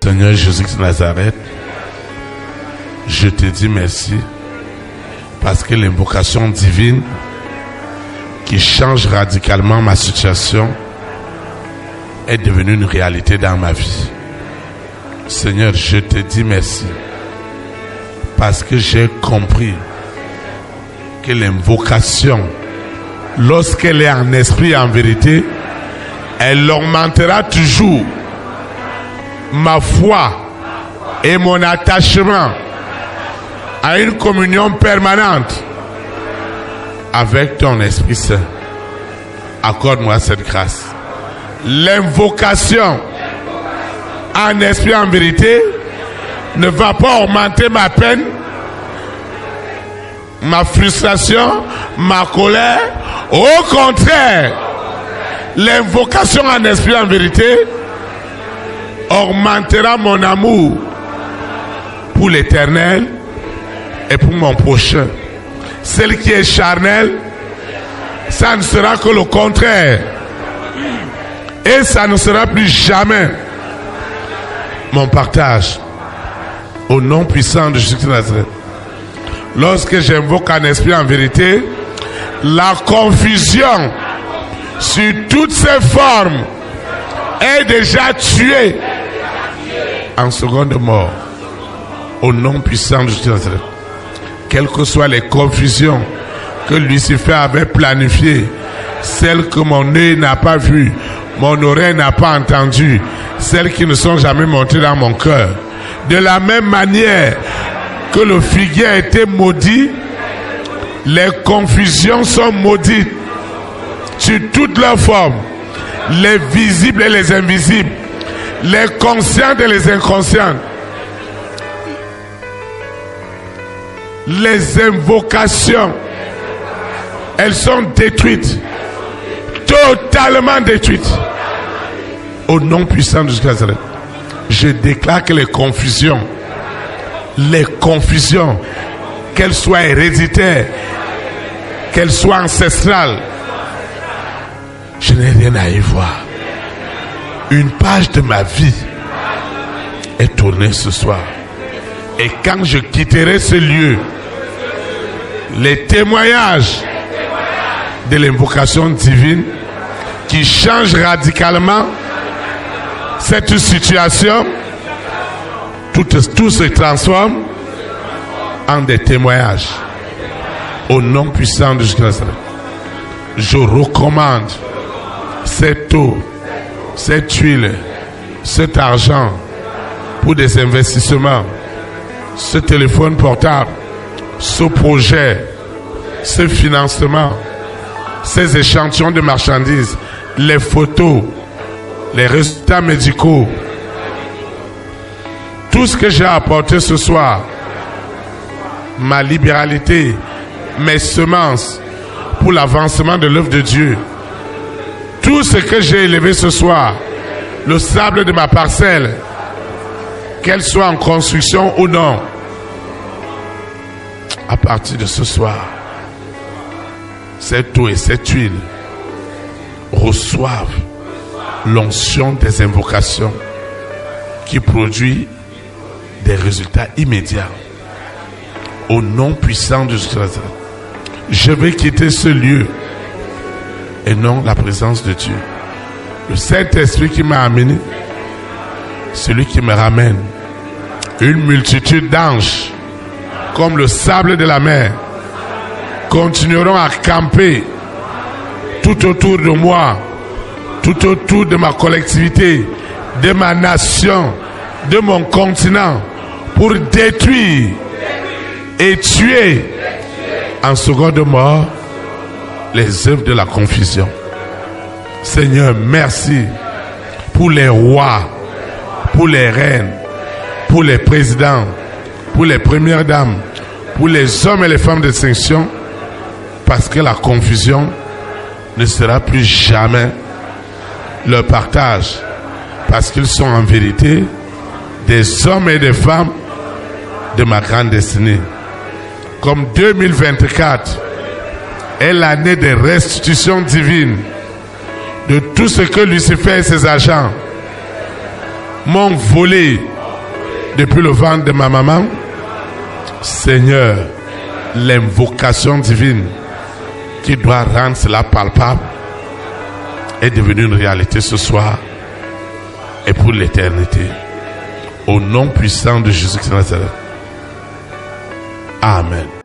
Seigneur Jésus de Nazareth, je te dis merci parce que l'invocation divine qui change radicalement ma situation est devenue une réalité dans ma vie. Seigneur, je te dis merci parce que j'ai compris que l'invocation, lorsqu'elle est en esprit et en vérité, elle augmentera toujours ma foi et mon attachement à une communion permanente avec ton Esprit Saint. Accorde-moi cette grâce. L'invocation en esprit et en vérité ne va pas augmenter ma peine, ma frustration, ma colère. Au contraire, l'invocation en esprit et en vérité augmentera mon amour pour l'éternel et pour mon prochain. Celle qui est charnelle, ça ne sera que le contraire. Et ça ne sera plus jamais mon partage. Au nom puissant de Jésus de Nazareth. Lorsque j'invoque en esprit et en vérité, la confusion sur toutes ses formes est déjà tuée en seconde mort. Au nom puissant de Jésus de Nazareth. Quelles que soient les confusions que Lucifer avait planifiées, celles que mon œil n'a pas vues, mon oreille n'a pas entendues, celles qui ne sont jamais montées dans mon cœur. De la même manière que le figuier a été maudit, les confusions sont maudites sur toutes leurs formes, les visibles et les invisibles, les conscientes et les inconscientes. Les invocations, elles sont détruites, totalement détruites. Au nom puissant de Jésus, je déclare que les confusions, qu'elles soient héréditaires, qu'elles soient ancestrales, je n'ai rien à y voir. Une page de ma vie est tournée ce soir. Et quand je quitterai ce lieu, les témoignages de l'invocation divine qui change radicalement cette situation, tout se transforme en des témoignages. Au nom puissant de Jésus, je recommande cette eau, cette huile, cet argent pour des investissements, ce téléphone portable, ce projet, ce financement, ces échantillons de marchandises, les photos, les résultats médicaux, tout ce que j'ai apporté ce soir, ma libéralité, mes semences pour l'avancement de l'œuvre de Dieu, tout ce que j'ai élevé ce soir, le sable de ma parcelle, qu'elle soit en construction ou non, à partir de ce soir, cette eau et cette huile reçoivent l'onction des invocations qui produit des résultats immédiats. Au nom puissant de Jésus, je vais quitter ce lieu et non la présence de Dieu. Le Saint-Esprit qui m'a amené, celui qui me ramène, une multitude d'anges comme le sable de la mer continueront à camper tout autour de moi, tout autour de ma collectivité, de ma nation, de mon continent, pour détruire et tuer en seconde mort les œuvres de la confusion. Seigneur, merci pour les rois, pour les reines, pour les présidents, pour les premières dames, pour les hommes et les femmes de distinction, parce que la confusion ne sera plus jamais leur partage, parce qu'ils sont en vérité des hommes et des femmes de ma grande destinée. Comme 2024 est l'année de restitution divine de tout ce que Lucifer et ses agents m'ont volé, depuis le ventre de ma maman. Seigneur, l'invocation divine qui doit rendre cela palpable est devenue une réalité ce soir et pour l'éternité. Au nom puissant de Jésus-Christ de Nazareth. Amen.